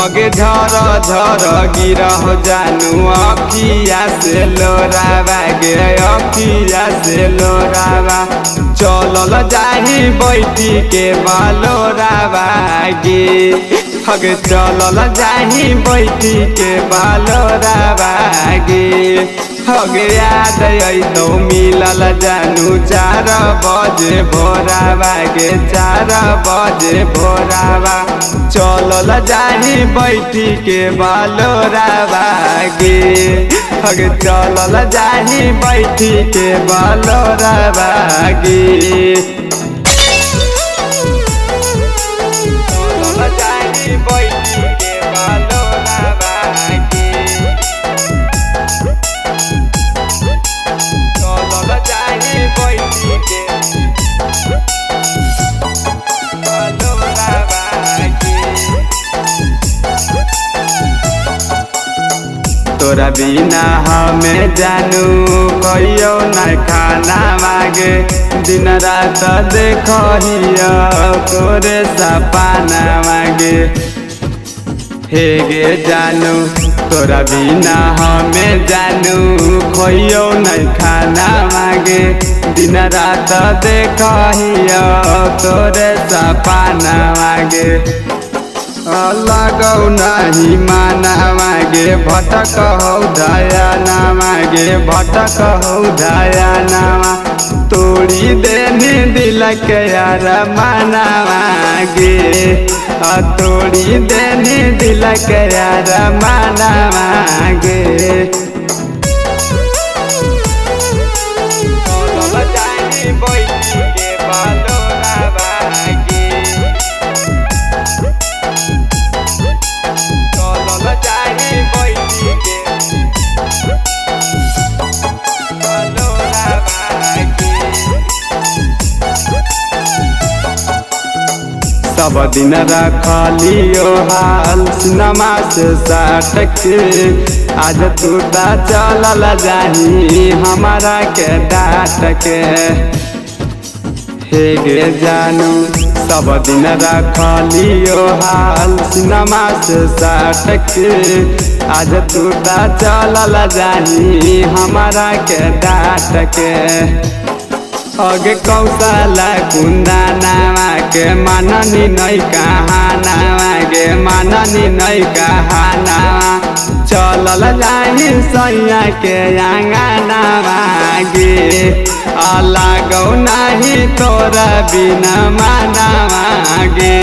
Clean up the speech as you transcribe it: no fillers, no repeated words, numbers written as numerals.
हगे झर झर गिरा हो जानू अखिया से लोरावा गे अखिया से लोरावा चलल जाही बैठी के बालोरावा गे हगे चलल जाही बैठी के बालोरावा गे हगे याद आई तो मिलल जानू 4 बजे भोरावा गे 4 बजे भोरावा चलल जाही बैठी के बालोरावा गे हगे चलल जाही बैठी के बालोरावा गे चलल जाही बैठी के बालोरावा गे चलल जाही बैठी के बालोरावा गे तोरा बिना हमें जानू कहियो न खाना मांगे दिन रात देखिया तोरे सपना मांगे हे गे जानू तोरा बिना हमें जानू कहियो न खाना मांगे दिन रात देखिया तोरे सपना मांगे लगौ नहीं माना मागे भटक हो दया ना मागे भटक हो दया नामा तोड़ी देने दिल के यार माना मागे तोड़ी देने दिल के यार माना मागे बैठी के बालोरावा गे चलल जाही बैठी के बालोरावा गे सब दिन रखलियो हाल सिनेमा से साट के आज तू ता चलल जाही हमारा के डाट के हे गे जानू सब दिन रखलियो हाल सिनेमा से साट के आज तू ता चलल जाही हमारा के डाट के अगे कौशला कुंदा नामा के माननी नहीं कहाना गे माननी नहीं कहाना चलल जाही सैया के आंगना गे अलगौ नहीं तोरा बिना माना गे।